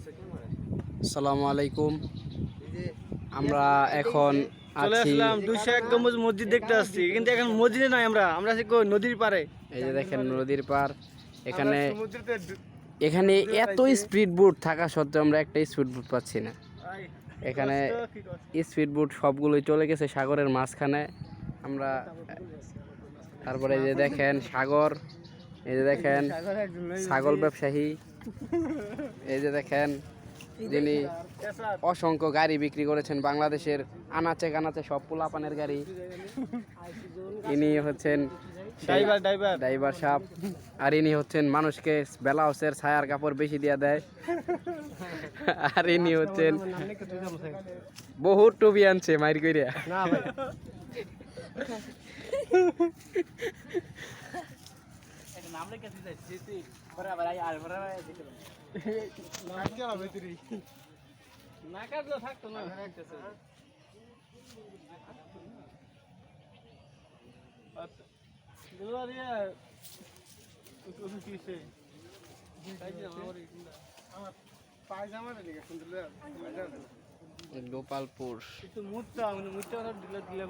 আসসালামু আলাইকুম। আমরা এখন চলে আছি, আসলাম 201 গম্বুজ মসজিদ দেখতে আসছি, কিন্তু এখন মসজিদে নাই, আমরা আছি কই নদীর পাড়ে। এই যে দেখেন নদীর পার। এখানে আমরা সমুদ্রেতে এখানে এত স্পিড বোট থাকা সত্ত্বেও আমরা একটা স্পিড বোট পাচ্ছি না। এখানে স্পিড বোট সবগুলোই চলে গেছে সাগরের মাঝখানে। আমরা তারপরে এই যে দেখেন সাগর, এই যে দেখেন ছাগল ব্যবসায়ী, এই যে দেখেন যিনি অসংখ্য গাড়ি বিক্রি করেছেন বাংলাদেশের আনাচে কানাচে সব পোলাপানের গাড়ি, ইনি হচ্ছেন ড্রাইভার সাহেব। আর ইনি হচ্ছেন মানুষকে বেলা হাউসের ছায়ার কাপড় বেশি দিয়া দেয়। আর ইনি হচ্ছেন বহুত টুবি আনছে মাইর কইরা। না কাটলে থাকতো না। গোপালপুর একটু মুটটা মুটটা দিলে দিলে